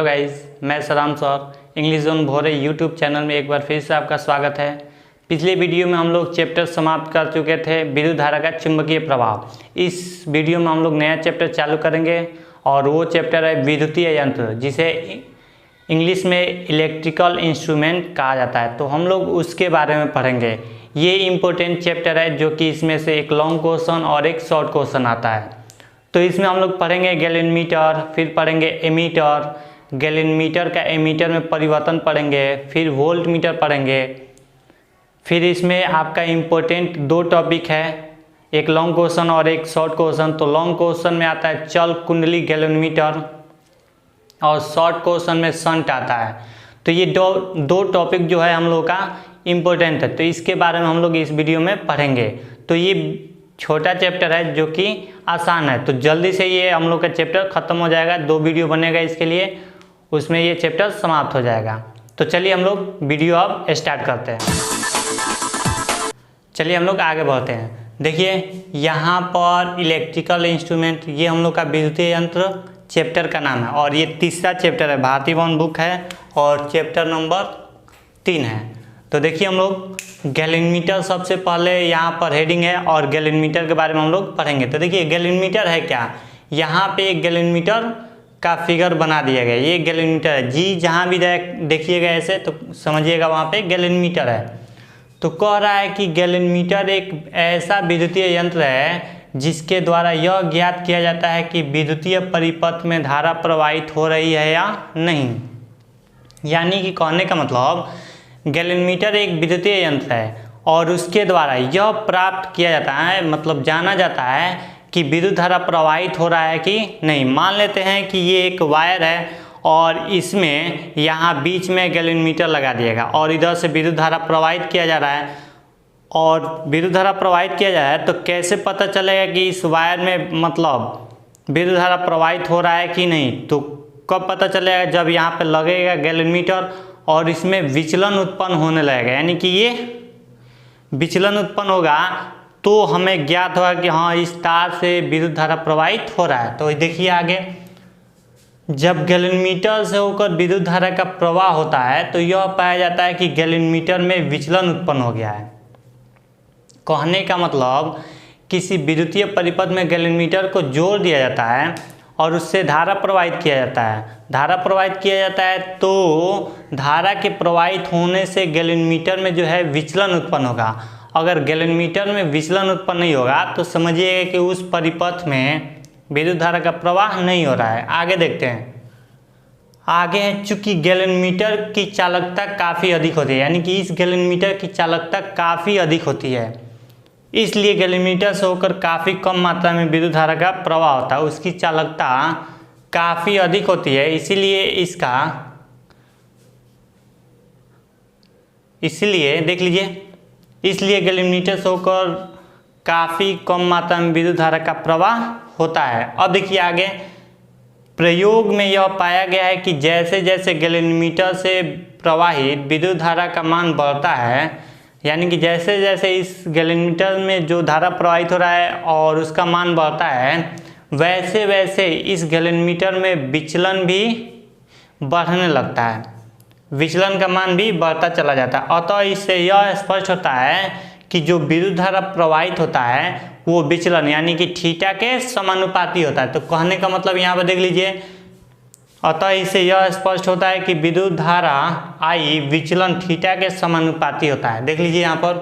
Hello guys, मैं सराम sir English zone भोरे YouTube channel में एक बार फिर से आपका स्वागत है। पिछले वीडियो में हम लोग चैप्टर समाप्त कर चुके थे विद्युत धारा का चुंबकीय प्रभाव। इस वीडियो में हम लोग नया चैप्टर चालू करेंगे और वो चैप्टर है विद्युतीय यंत्र, जिसे इंग्लिश में इलेक्ट्रिकल इंस्ट्रूमेंट कहा जाता है। तो हम लोग उसके बारे में पढ़ेंगे। ये इम्पोर्टेंट चैप्टर है जो कि इसमें से एक लॉन्ग क्वेश्चन और एक शॉर्ट क्वेश्चन आता है। तो इसमें हम लोग पढ़ेंगे गैलन-मीटर, फिर पढ़ेंगे एमीटर, गैलन-मीटर का एमीटर में परिवर्तन पढ़ेंगे, फिर वोल्ट मीटर पढ़ेंगे। फिर इसमें आपका इम्पोर्टेंट दो टॉपिक है, एक लॉन्ग क्वेश्चन और एक शॉर्ट क्वेश्चन। तो लॉन्ग क्वेश्चन में आता है चल कुंडली गैलन-मीटर और शॉर्ट क्वेश्चन में शंट आता है। तो ये दो टॉपिक जो है हम लोग का इम्पोर्टेंट है, तो इसके बारे में हम लोग इस वीडियो में पढ़ेंगे। तो ये छोटा चैप्टर है जो कि आसान है, तो जल्दी से ये हम लोग का चैप्टर ख़त्म हो जाएगा। 2 वीडियो बनेगा इसके लिए, उसमें ये चैप्टर समाप्त हो जाएगा। तो चलिए हम लोग वीडियो अब स्टार्ट करते हैं। चलिए हम लोग आगे बढ़ते हैं। देखिए यहाँ पर इलेक्ट्रिकल इंस्ट्रूमेंट, ये हम लोग का विद्युतीय यंत्र चैप्टर का नाम है और ये तीसरा चैप्टर है, भारतीय भवन बुक है और चैप्टर नंबर 3 है। तो देखिए हम लोग गैलन-मीटर सबसे पहले यहाँ पर हेडिंग है और गैलन-मीटर के बारे में हम लोग पढ़ेंगे। तो देखिए गैलन-मीटर है क्या, यहाँ पे एक गैलन-मीटर का फिगर बना दिया गया। ये गैलन-मीटर है जी, जहाँ भी देखिएगा ऐसे तो समझिएगा वहाँ पे गैलन-मीटर है। तो कह रहा है कि गैलन-मीटर एक ऐसा विद्युतीय यंत्र है जिसके द्वारा यह ज्ञात किया जाता है कि विद्युतीय परिपथ में धारा प्रवाहित हो रही है या नहीं। यानी कि कहने का मतलब गैलन-मीटर एक विद्युतीय यंत्र है और उसके द्वारा यह प्राप्त किया जाता है, मतलब जाना जाता है कि विद्युत धारा प्रवाहित हो रहा है कि नहीं। मान लेते हैं कि ये एक वायर है और इसमें यहाँ बीच में गैलन-मीटर लगा दिएगा और इधर से विद्युत धारा प्रवाहित किया जा रहा है और विद्युत धारा प्रवाहित किया जा रहा है। तो कैसे पता चलेगा कि इस वायर में मतलब विद्युत धारा प्रवाहित हो रहा है कि नहीं? तो कब पता चलेगा? जब यहाँ पे लगेगा गैलन-मीटर और इसमें विचलन उत्पन्न होने लगेगा, यानी कि ये विचलन उत्पन्न होगा तो हमें ज्ञात होगा कि हाँ इस तार से विद्युत धारा प्रवाहित हो रहा है। तो देखिए आगे, जब गैलन-मीटर से होकर विद्युत धारा का प्रवाह होता है तो यह पाया जाता है कि गैलन-मीटर में विचलन उत्पन्न हो गया है। कहने का मतलब किसी विद्युतीय परिपथ में गैलन-मीटर को जोड़ दिया जाता है और उससे धारा प्रवाहित किया जाता है। धारा प्रवाहित किया जाता है तो धारा के प्रवाहित होने से गैलन-मीटर में जो है विचलन उत्पन्न होगा। अगर गैलन-मीटर में विचलन उत्पन्न नहीं होगा तो समझिएगा कि उस परिपथ में विद्युत धारा का प्रवाह नहीं हो रहा है। आगे देखते हैं। आगे है, चूंकि गैलन-मीटर की चालकता काफ़ी अधिक होती है, यानी कि इस गैलन-मीटर की चालकता काफ़ी अधिक होती है, इसलिए गैलन-मीटर से होकर काफ़ी कम मात्रा में विद्युत धारा का प्रवाह होता है। उसकी चालकता काफ़ी अधिक होती है, इसलिए देख लीजिए, इसलिए गैलन-मीटर से होकर काफ़ी कम मात्रा में विद्युत धारा का प्रवाह होता है। अब देखिए आगे, प्रयोग में यह पाया गया है कि जैसे जैसे गैलन-मीटर से प्रवाहित विद्युत धारा का मान बढ़ता है, यानी कि जैसे जैसे इस गैलन-मीटर में जो धारा प्रवाहित हो रहा है और उसका मान बढ़ता है, वैसे वैसे इस गैलन-मीटर में विचलन भी बढ़ने लगता है, विचलन का मान भी बढ़ता चला जाता है। अतः इससे यह स्पष्ट होता है कि जो विद्युत धारा प्रवाहित होता है वो विचलन यानी कि थीटा के समानुपाती होता है। तो कहने का मतलब यहाँ पर देख लीजिए, अतः इससे यह स्पष्ट होता है कि विद्युत धारा आई विचलन थीटा के समानुपाती होता है। देख लीजिए यहाँ पर,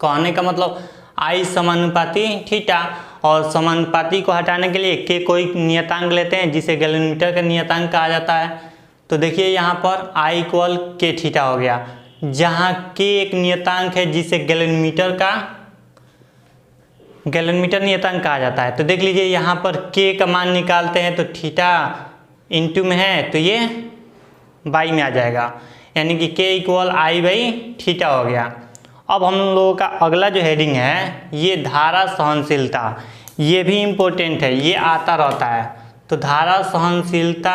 कहने का मतलब आई समानुपाती थीटा, और समानुपाती को हटाने के लिए के कोई नियतांक लेते हैं जिसे गैलन-मीटर का नियतांक कहा जाता है। तो देखिए यहाँ पर आई इक्वल के थीटा हो गया, जहाँ के एक नियतांक है जिसे गैलन-मीटर नियतांक कहा जाता है। तो देख लीजिए यहाँ पर के का मान निकालते हैं तो थीटा इंटू में है तो ये बाई में आ जाएगा, यानी कि के इक्वल आई बाई थीटा हो गया। अब हम लोगों का अगला जो हेडिंग है ये धारा सहनशीलता, ये भी इम्पोर्टेंट है, ये आता रहता है। तो धारा सहनशीलता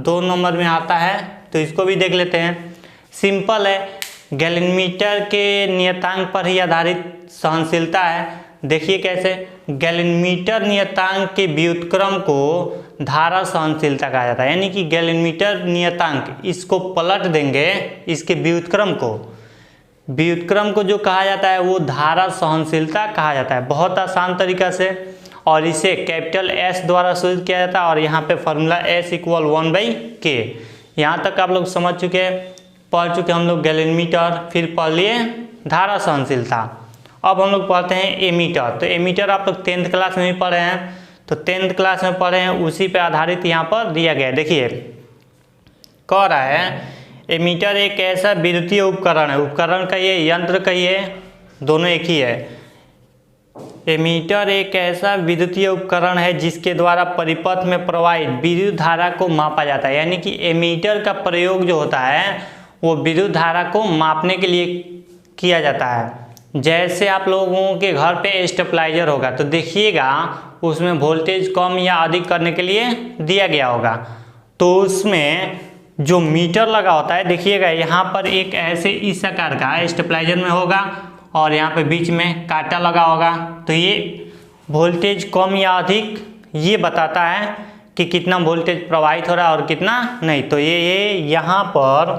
2 नंबर में आता है, तो इसको भी देख लेते हैं। सिंपल है, गैलन-मीटर के नियतांक पर ही आधारित सहनशीलता है। देखिए कैसे, गैलेनमीटर नियतांक के व्युत्क्रम को धारा सहनशीलता कहा जाता है। यानी कि गैलेनमीटर नियतांक, इसको पलट देंगे, इसके व्युत्क्रम को जो कहा जाता है वो धारा सहनशीलता कहा जाता है, बहुत आसान तरीका से। और इसे कैपिटल S द्वारा सूचित किया जाता है और यहाँ पे फॉर्मूला S = 1/K। यहाँ तक आप लोग समझ चुके हैं, पढ़ चुके हम लोग गैलेनमीटर, फिर पढ़ लिए धारा सहनशीलता। अब हम लोग पढ़ते हैं एमीटर। तो एमीटर आप लोग 10th क्लास में भी पढ़े हैं, तो 10th क्लास में पढ़े हैं, उसी पे आधारित यहाँ पर दिया गया है। देखिए कह रहा है एमीटर एक ऐसा विद्युतीय उपकरण है, उपकरण कहिए यंत्र कहिए, दोनों एक ही है। एमीटर एक ऐसा विद्युतीय उपकरण है जिसके द्वारा परिपथ में प्रवाहित विद्युत धारा को मापा जाता है। यानी कि एमीटर का प्रयोग जो होता है वो विद्युत धारा को मापने के लिए किया जाता है। जैसे आप लोगों के घर पे स्टेबलाइजर होगा तो देखिएगा उसमें वोल्टेज कम या अधिक करने के लिए दिया गया होगा, तो उसमें जो मीटर लगा होता है, देखिएगा यहाँ पर एक ऐसे इस आकार का स्टेबलाइजर में होगा और यहाँ पे बीच में कांटा लगा होगा, तो ये वोल्टेज कम या अधिक ये बताता है कि कितना वोल्टेज प्रवाहित हो रहा है और कितना नहीं। तो ये यहाँ पर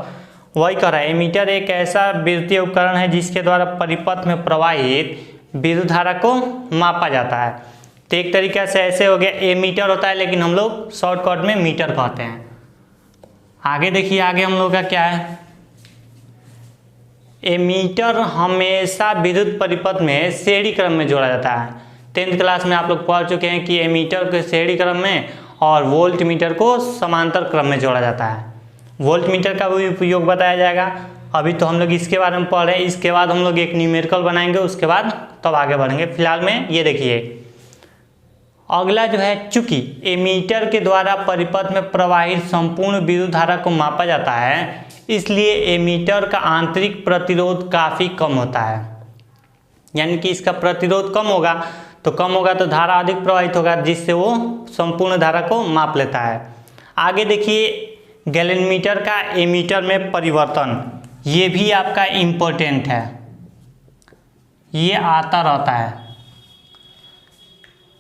वही कह रहा है, एमीटर एक ऐसा विद्युतीय उपकरण है जिसके द्वारा परिपथ में प्रवाहित विद्युत धारा को मापा जाता है। तो एक तरीके से ऐसे हो गया, एमीटर होता है लेकिन हम लोग शॉर्टकट में मीटर कहते हैं। आगे देखिए, आगे हम लोग का क्या है, एमीटर हमेशा विद्युत परिपथ में श्रेणी क्रम में जोड़ा जाता है। 10th क्लास में आप लोग पढ़ चुके हैं कि एमीटर को श्रेणी क्रम में और वोल्ट मीटर को समांतर क्रम में जोड़ा जाता है। वोल्ट मीटर का भी उपयोग बताया जाएगा, अभी तो हम लोग इसके बारे में पढ़ रहे हैं, इसके बाद हम लोग एक न्यूमेरिकल बनाएंगे, उसके बाद तब आगे बढ़ेंगे। फिलहाल में ये देखिए अगला जो है, चूंकि एमीटर के द्वारा परिपथ में प्रवाहित संपूर्ण विद्युत धारा को मापा जाता है, इसलिए एमीटर का आंतरिक प्रतिरोध काफ़ी कम होता है। यानी कि इसका प्रतिरोध कम होगा तो धारा अधिक प्रवाहित होगा, जिससे वो संपूर्ण धारा को माप लेता है। आगे देखिए गैलेनमीटर का एमीटर में परिवर्तन, ये भी आपका इम्पोर्टेंट है, ये आता रहता है।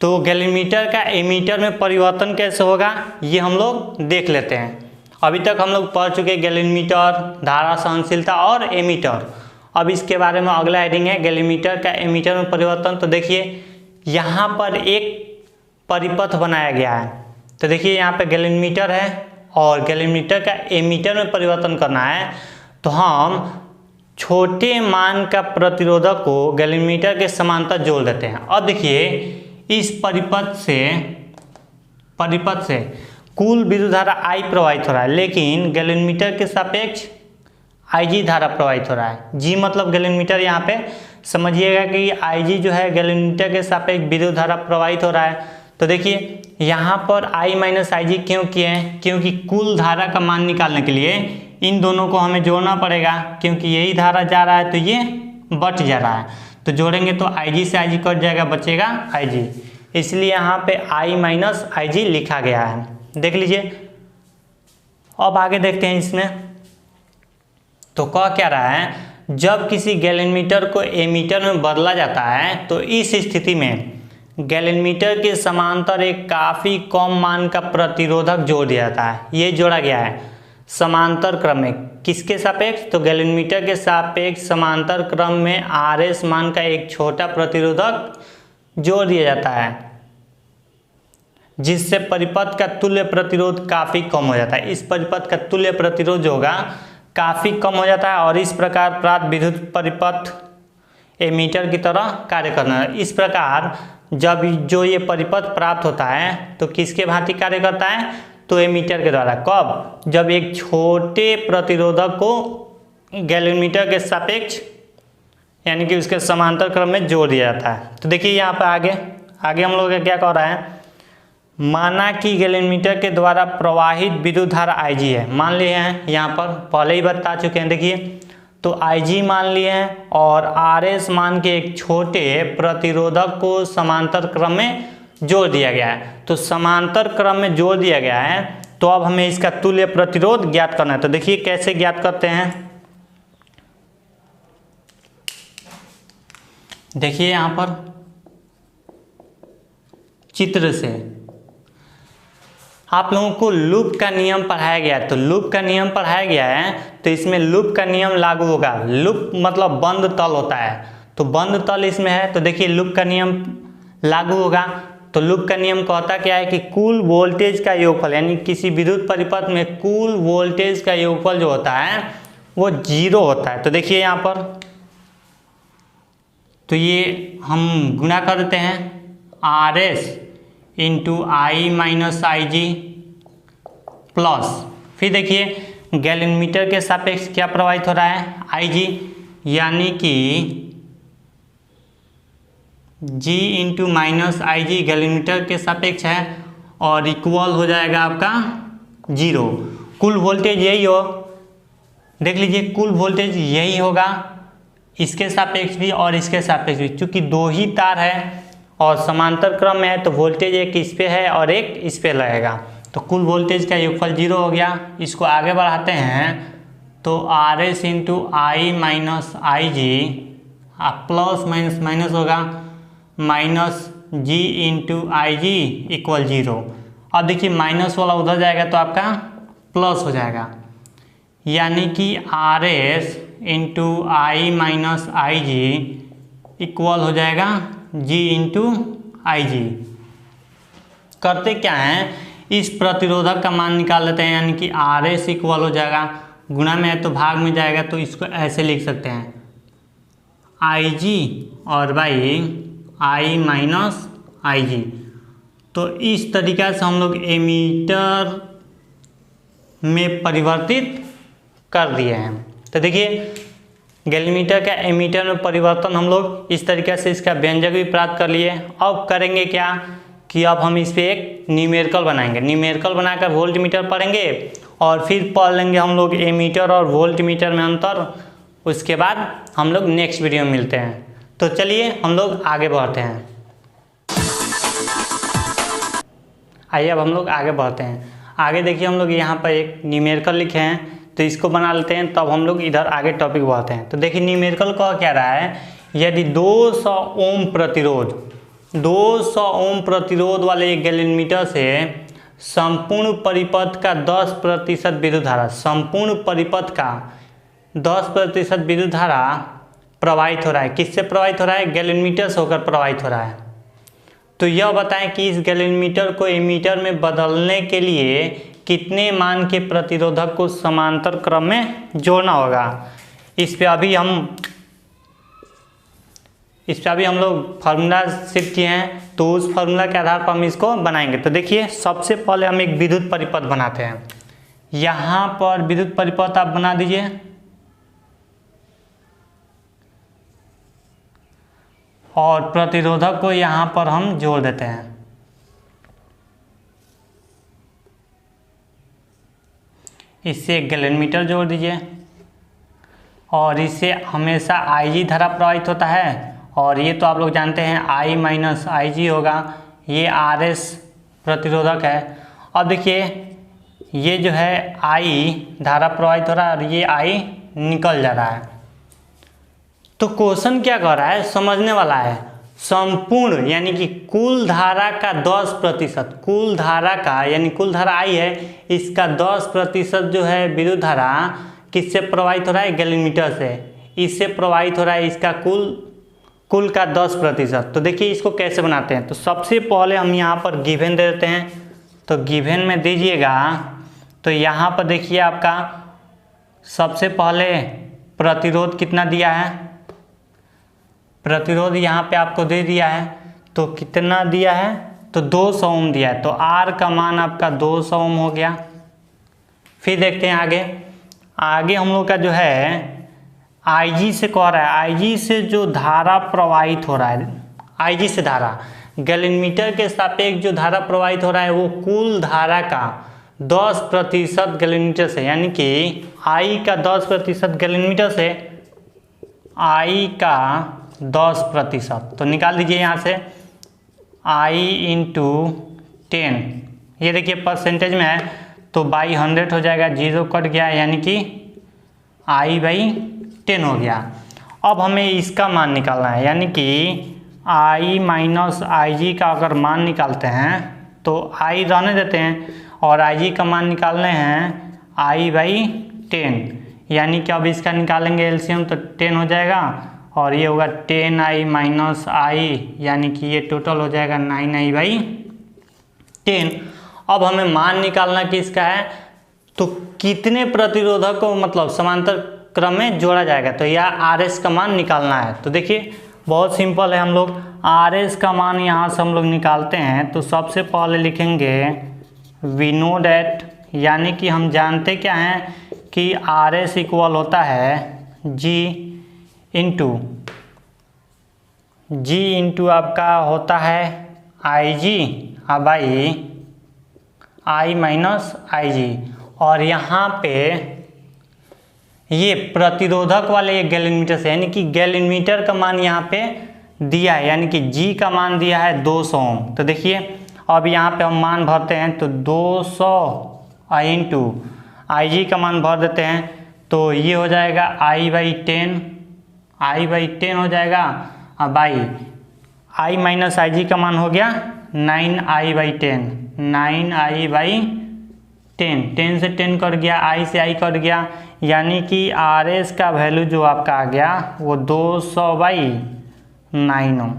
तो गैलेनमीटर का एमीटर में परिवर्तन कैसे होगा ये हम लोग देख लेते हैं। अभी तक हम लोग पढ़ चुके गैलेनमीटर, धारा सहनशीलता और एमीटर। अब इसके बारे में अगला हेडिंग है गैलेनमीटर का एमीटर में परिवर्तन। तो देखिए यहाँ पर एक परिपथ बनाया गया है, तो देखिए यहाँ पे गैलेनमीटर है और गैलेनमीटर का एमीटर में परिवर्तन करना है, तो हम छोटे मान का प्रतिरोधक को गैलेनमीटर के समांतर जोड़ देते हैं। अब देखिए इस परिपथ से कुल विद्युत धारा I प्रवाहित हो रहा है, लेकिन गैलेनमीटर के सापेक्ष Ig धारा प्रवाहित हो रहा है। G मतलब गैलेनमीटर, यहाँ पे समझिएगा कि Ig जो है गैलेनमीटर के सापेक्ष विद्युत धारा प्रवाहित हो रहा है। तो देखिए यहाँ पर I - Ig क्यों किए हैं, क्योंकि कुल धारा का मान निकालने के लिए इन दोनों को हमें जोड़ना पड़ेगा, क्योंकि यही धारा जा रहा है तो ये बट जा रहा है, तो जोड़ेंगे तो Ig से Ig कट जाएगा, बचेगा Ig, इसलिए यहाँ पे I - Ig लिखा गया है। देख लीजिए। अब आगे देखते हैं इसमें, तो कह क्या रहा है, जब किसी गैलेनमीटर को एमीटर में बदला जाता है तो इस स्थिति में गैलेनमीटर के समांतर एक काफ़ी कम मान का प्रतिरोधक जोड़ दिया जाता है। ये जोड़ा गया है समांतर क्रम में, किसके सापेक्ष, तो गैलेनमीटर के सापेक्ष समांतर क्रम में RS मान का एक छोटा प्रतिरोधक जोड़ दिया जाता है, जिससे परिपथ का तुल्य प्रतिरोध काफ़ी कम हो जाता है। इस परिपथ का तुल्य प्रतिरोध जो होगा काफ़ी कम हो जाता है और इस प्रकार प्राप्त विद्युत परिपथ एमीटर की तरह कार्य करना है। इस प्रकार जब जो ये परिपथ प्राप्त होता है तो किसके भांति कार्य करता है, तो एमीटर के द्वारा। कब, जब एक छोटे प्रतिरोधक को गैलेनमीटर के सापेक्ष यानी कि उसके समांतर क्रम में जोड़ दिया जाता है। तो देखिए यहाँ पर आगे हम लोग क्या कह रहा है, माना कि गैलेनमीटर के द्वारा प्रवाहित विद्युत धारा Ig है, मान लिए हैं, यहाँ पर पहले ही बता चुके हैं। देखिए तो Ig मान लिए हैं और RS मान के एक छोटे प्रतिरोधक को समांतर क्रम में जोड़ दिया गया है। तो समांतर क्रम में जोड़ दिया गया है, तो अब हमें इसका तुल्य प्रतिरोध ज्ञात करना है। तो देखिए कैसे ज्ञात करते हैं, देखिए यहाँ पर चित्र से आप लोगों को लूप का नियम पढ़ाया गया है। तो लूप का नियम पढ़ाया गया है तो इसमें लूप का नियम लागू होगा। लूप मतलब बंद तल होता है, तो बंद तल इसमें है। तो देखिए लूप का नियम लागू होगा। तो लूप का नियम कहता क्या है कि कुल वोल्टेज का योगफल, यानी किसी विद्युत परिपथ में कुल वोल्टेज का योगफल जो होता है वो 0 होता है। तो देखिए यहाँ पर, तो ये हम गुणा कर देते हैं RS इंटू आई माइनस आई जी प्लस, फिर देखिए गैलन के सापेक्ष क्या प्रवाहित हो रहा है, आई जी, यानी कि G इंटू माइनस आई जी गैलन के सापेक्ष है और इक्वल हो जाएगा आपका 0। कुल वोल्टेज यही हो, देख लीजिए कुल वोल्टेज यही होगा, इसके सापेक्ष भी और इसके सापेक्ष भी, क्योंकि 2 ही तार है और समांतर क्रम में है तो वोल्टेज एक इस पे है और एक इस पे लगेगा। तो कुल वोल्टेज का योगफल 0 हो गया। इसको आगे बढ़ाते हैं तो RS इंटू आई माइनस आई जी प्लस माइनस माइनस होगा माइनस G इंटू आई जी इक्वल 0। अब देखिए माइनस वाला उधर जाएगा तो आपका प्लस हो जाएगा, यानी कि RS इंटू आई माइनस आई जी इक्वल हो जाएगा G इंटू आई जी। करते क्या हैं, इस प्रतिरोधक का मान निकाल लेते हैं, यानी कि RS इक्वल हो जाएगा, गुणा में है तो भाग में जाएगा, तो इसको ऐसे लिख सकते हैं IG और बाई I माइनस आई जी। तो इस तरीका से हम लोग एमीटर में परिवर्तित कर दिए हैं। तो देखिए गैलीमीटर का एमीटर में परिवर्तन हम लोग इस तरीके से इसका व्यंजक भी प्राप्त कर लिए। अब करेंगे क्या कि अब हम इस पर एक न्यूमेरिकल बनाएंगे। न्यूमेरिकल बनाकर वोल्ट मीटर पढ़ेंगे और फिर पढ़ लेंगे हम लोग एमीटर और वोल्ट मीटर में अंतर। उसके बाद हम लोग नेक्स्ट वीडियो में मिलते हैं। तो चलिए हम लोग आगे बढ़ते हैं। आइए अब हम लोग आगे बढ़ते हैं। आगे देखिए हम लोग यहाँ पर एक न्यूमेरिकल लिखे हैं, तो इसको बना लेते हैं, तब हम लोग इधर आगे टॉपिक बढ़ते हैं। तो देखिए न्यूमेरिकल कह क्या रहा है, यदि 200 ओम प्रतिरोध वाले एक गैलन मीटर से संपूर्ण परिपथ का 10% विद्युत धारा, संपूर्ण परिपथ का 10% विद्युत धारा प्रवाहित हो रहा है। किससे प्रवाहित हो रहा है, गैलन मीटर से होकर प्रवाहित हो रहा है। तो यह बताएं कि इस गैलन मीटर को एमीटर में बदलने के लिए कितने मान के प्रतिरोधक को समांतर क्रम में जोड़ना होगा। इस पे अभी हम लोग फार्मूला सीख किए हैं, तो उस फार्मूला के आधार पर हम इसको बनाएंगे। तो देखिए सबसे पहले हम एक विद्युत परिपथ बनाते हैं। यहाँ पर विद्युत परिपथ आप बना दीजिए और प्रतिरोधक को यहाँ पर हम जोड़ देते हैं। इससे एक गैलन मीटर जोड़ दीजिए और इससे हमेशा IG धारा प्रवाहित होता है और ये तो आप लोग जानते हैं I माइनस आई जी होगा। ये RS प्रतिरोधक है। अब देखिए ये जो है I धारा प्रवाहित हो रहा है और ये I निकल जा रहा है। तो क्वेश्चन क्या कर रहा है, समझने वाला है। संपूर्ण यानी कि कुल धारा का 10%, कुल धारा का यानी कुल धारा I है, इसका 10% जो है विद्युत धारा किससे प्रवाहित हो रहा है, गैलन मीटर से। इससे प्रवाहित हो रहा है इसका कुल का 10%। तो देखिए इसको कैसे बनाते हैं। तो सबसे पहले हम यहाँ पर गिवन दे देते हैं। तो गिवन में दीजिएगा तो यहाँ पर देखिए आपका सबसे पहले प्रतिरोध कितना दिया है, प्रतिरोध यहाँ पे आपको दे दिया है। तो कितना दिया है, तो 200 ओम दिया है। तो R का मान आपका 200 ओम हो गया। फिर देखते हैं आगे हम लोग का जो है IG से कह रहा है, IG से जो धारा प्रवाहित हो रहा है, IG से धारा गैलन मीटर के सापेक्ष जो धारा प्रवाहित हो रहा है वो कुल धारा का 10% गैलन मीटर से, यानी कि I का 10% गैलन मीटर से, I का 10%। तो निकाल दीजिए यहाँ से I इंटू 10, ये देखिए परसेंटेज में है तो बाई 100 हो जाएगा, 0 कट गया यानी कि I/10 हो गया। अब हमें इसका मान निकालना है, यानी कि आई माइनस आई जी का अगर मान निकालते हैं तो आई रहने देते हैं और आई जी का मान निकालने हैं आई बाई 10, यानी कि अब इसका निकालेंगे एलसीएम तो 10 हो जाएगा और ये होगा 10i माइनस आई, यानी कि ये टोटल हो जाएगा 9i बाई 10। अब हमें मान निकालना किसका है, तो कितने प्रतिरोधक को मतलब समांतर क्रम में जोड़ा जाएगा, तो यह आर एस का मान निकालना है। तो देखिए बहुत सिंपल है, हम लोग आर एस का मान यहाँ से हम लोग निकालते हैं। तो सबसे पहले लिखेंगे वी नो डैट, यानी कि हम जानते क्या हैं कि आर एस इक्वल होता है जी इंटू आपका होता है आई जी बाई आई माइनस आई जी, और यहाँ पे ये प्रतिरोधक वाले ये गैलन मीटर से, यानी कि गैलन मीटर का मान यहाँ पे दिया है, यानी कि जी का मान दिया है 200 ओम। तो देखिए अब यहाँ पे हम मान भरते हैं तो 200 इंटू आई जी का मान भर देते हैं तो ये हो जाएगा आई बाई 10 हो जाएगा बाई आई माइनस आई जी का मान हो गया 9i बाई 10, 10 से 10 कट गया, आई से आई कट गया, यानी कि आर एस का वैल्यू जो आपका आ गया वो 200 बाई 9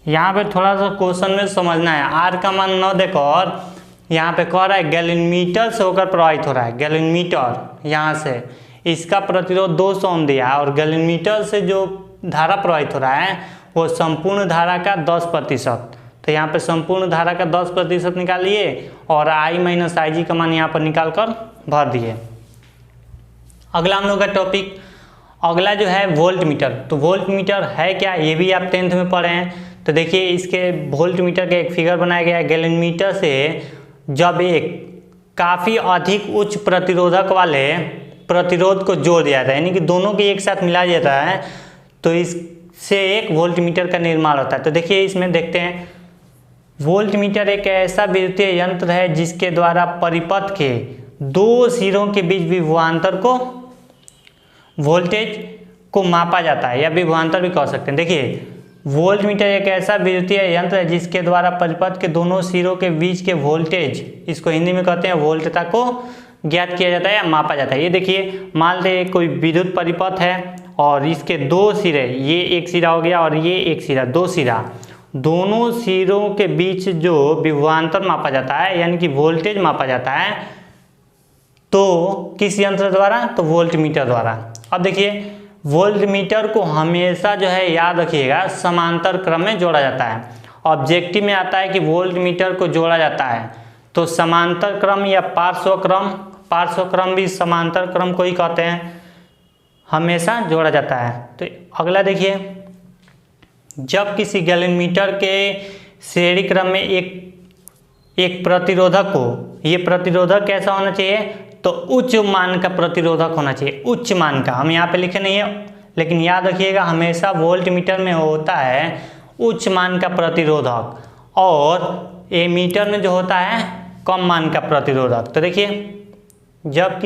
यहाँ पे थोड़ा सा क्वेश्चन में समझना है, आर का मान न देकर यहाँ पे कह रहा है गैलन मीटर से होकर प्रवाहित हो रहा है, गैलन मीटर यहाँ से इसका प्रतिरोध 200 ओम दिया है और गैलन मीटर से जो धारा प्रवाहित हो रहा है वो संपूर्ण धारा का 10%। तो यहाँ पे संपूर्ण धारा का 10% निकालिए और आई माइनस आई जी का मान यहाँ पर निकाल कर भर दिए। अगला हम लोग का टॉपिक अगला जो है वोल्ट मीटर। तो वोल्ट मीटर है क्या, ये भी आप 10th में पढ़े हैं। तो देखिए इसके वोल्ट मीटर का एक फिगर बनाया गया है। गैलन मीटर से जब एक काफ़ी अधिक उच्च प्रतिरोधक वाले प्रतिरोध को जोड़ दिया जाता है, यानी कि दोनों के एक साथ मिला जाता है, तो इससे एक वोल्ट मीटर का निर्माण होता है। तो देखिए इसमें देखते हैं, वोल्ट मीटर एक ऐसा विद्युतीय यंत्र है जिसके द्वारा परिपथ के दो सिरों के बीच विभवांतर को वोल्टेज को मापा जाता है, या विभवांतर भी कह सकते हैं। देखिए वोल्ट मीटर एक ऐसा विद्युतीय यंत्र है जिसके द्वारा परिपथ के दोनों सिरों के बीच के वोल्टेज, इसको हिंदी में कहते हैं वोल्टता, को ज्ञात किया जाता है या मापा जाता है। ये देखिए मान लीजिए कोई विद्युत परिपथ है और इसके दो सिरे, ये एक सिरा हो गया और ये एक सिरा, दो सिरा, दोनों सिरों के बीच जो विभवांतर मापा जाता है यानी कि वोल्टेज मापा जाता है, तो किस यंत्र द्वारा, तो वोल्ट मीटर द्वारा। अब देखिए वोल्ट मीटर को हमेशा जो है याद रखिएगा समांतर क्रम में जोड़ा जाता है। ऑब्जेक्टिव में आता है कि वोल्ट मीटर को जोड़ा जाता है तो समांतर क्रम या पार्श्व क्रम भी समांतर क्रम को ही कहते हैं, हमेशा जोड़ा जाता है। तो अगला देखिए, जब किसी गैलन मीटर के श्रेणी क्रम में एक प्रतिरोधक को, ये प्रतिरोधक कैसा होना चाहिए, तो उच्च मान का प्रतिरोधक होना चाहिए, उच्च मान का। हम यहाँ पे लिखे नहीं है लेकिन याद रखिएगा हमेशा वोल्ट मीटर में होता है उच्च मान का प्रतिरोधक और एमीटर में जो होता है कम मान का प्रतिरोधक। तो देखिए जब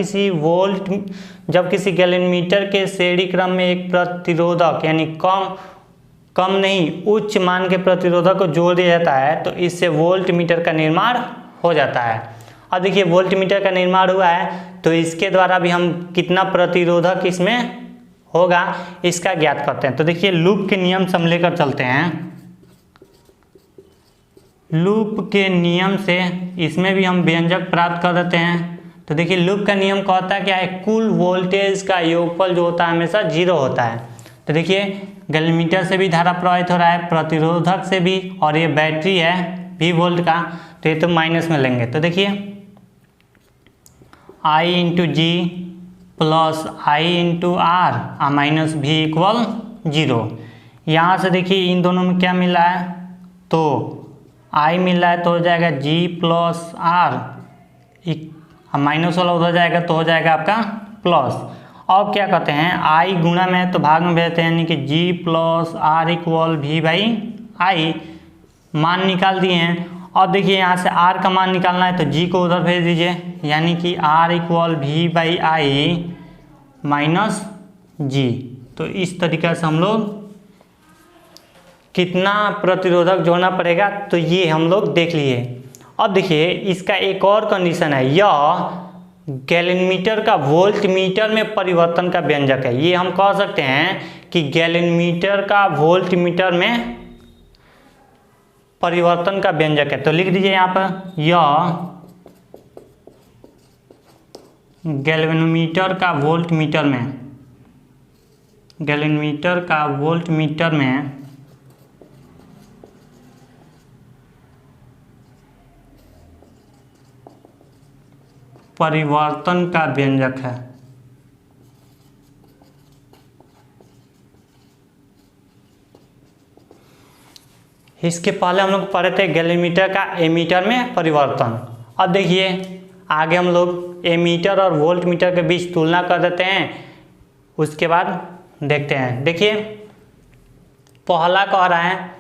किसी गैलन मीटर के श्रेणी क्रम में एक प्रतिरोधक यानी कम नहीं उच्च मान के प्रतिरोधक को जोड़ दिया जाता है तो इससे वोल्ट मीटर का निर्माण हो जाता है। अब देखिए वोल्ट मीटर का निर्माण हुआ है तो इसके द्वारा भी हम कितना प्रतिरोधक इसमें होगा इसका ज्ञात करते हैं। तो देखिए लूप के नियम से हम लेकर चलते हैं, लूप के नियम से इसमें भी हम व्यंजक प्राप्त कर देते हैं। तो देखिए लूप का नियम कहता है क्या है, कुल वोल्टेज का योगफल जो होता है हमेशा 0 होता है। तो देखिए गैलन मीटर से भी धारा प्रवाहित हो रहा है, प्रतिरोधक से भी, और ये बैटरी है V वोल्ट का, तो ये तो माइनस में लेंगे। तो देखिए I into G plus I into R minus भी इक्वल 0। यहाँ से देखिए इन दोनों में क्या मिला है, तो I मिल रहा है तो हो जाएगा G प्लस आर, माइनस वाला उधर जाएगा तो हो जाएगा आपका प्लस। अब क्या कहते हैं I गुणा में तो भाग में भेजते हैं, यानी कि G plus R equal V by I, मान निकाल दिए हैं। अब देखिए यहाँ से R का मान निकालना है तो G को उधर भेज दीजिए, यानी कि R equal V by I minus G। तो इस तरीक़े से हम लोग कितना प्रतिरोधक जोड़ना पड़ेगा, तो ये हम लोग देख लिए। अब देखिए इसका एक और कंडीशन है, यह गैलन का वोल्ट मीटर में परिवर्तन का व्यंजक है। ये हम कह सकते हैं कि गैलन का वोल्ट मीटर में परिवर्तन का व्यंजक है। तो लिख दीजिए यहाँ पर, यह गैल्वेनोमीटर का वोल्ट मीटर में, गैल्वेनोमीटर का वोल्ट मीटर में परिवर्तन का व्यंजक है। इसके पहले हम लोग पढ़े थे गैल्वेनोमीटर का एमीटर में परिवर्तन। अब देखिए आगे हम लोग एमीटर और वोल्ट मीटर के बीच तुलना कर देते हैं, उसके बाद देखते हैं। देखिए पहला कह रहा है,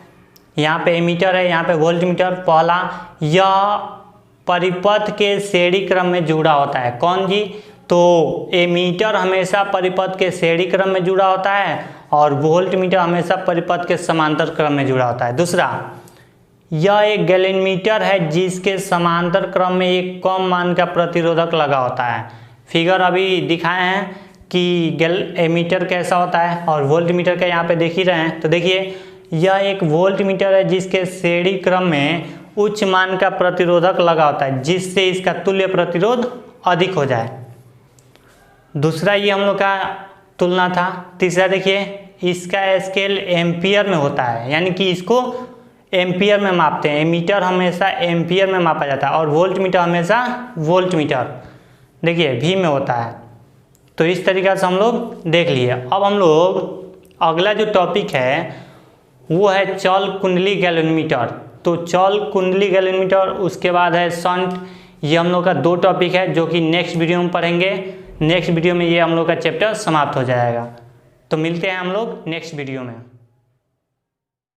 यहाँ पे एमीटर है, यहाँ पे वोल्ट मीटर। पहला, यह परिपथ के श्रेणी क्रम में जुड़ा होता है। कौन जी? तो एमीटर हमेशा परिपथ के श्रेणी क्रम में जुड़ा होता है और वोल्ट मीटर हमेशा परिपथ के समांतर क्रम में जुड़ा होता है। दूसरा, यह एक गैल्वेनोमीटर है जिसके समांतर क्रम में एक कम मान का प्रतिरोधक लगा होता है। फिगर अभी दिखाए हैं कि एमीटर कैसा होता है और वोल्ट मीटर का यहाँ पे देख ही रहे हैं। तो देखिए यह एक वोल्ट मीटर है जिसके श्रेणी क्रम में उच्च मान का प्रतिरोधक लगा होता है, जिससे इसका तुल्य प्रतिरोध अधिक हो जाए। दूसरा ये हम लोग का तुलना था। तीसरा देखिए, इसका स्केल एम्पियर में होता है, यानी कि इसको एम्पियर में मापते हैं। एमीटर हमेशा एम्पियर में मापा जाता है और वोल्ट मीटर हमेशा वोल्ट मीटर देखिए भी में होता है। तो इस तरीक़े से हम लोग देख लिए। अब हम लोग अगला जो टॉपिक है वो है चल कुंडली गैल्वेनोमीटर। तो चल कुंडली गैल्वेनोमीटर, उसके बाद है शंट। ये हम लोग का दो टॉपिक है जो कि नेक्स्ट वीडियो में पढ़ेंगे। नेक्स्ट वीडियो में ये हम लोग का चैप्टर समाप्त हो जाएगा। तो मिलते हैं हम लोग नेक्स्ट वीडियो में।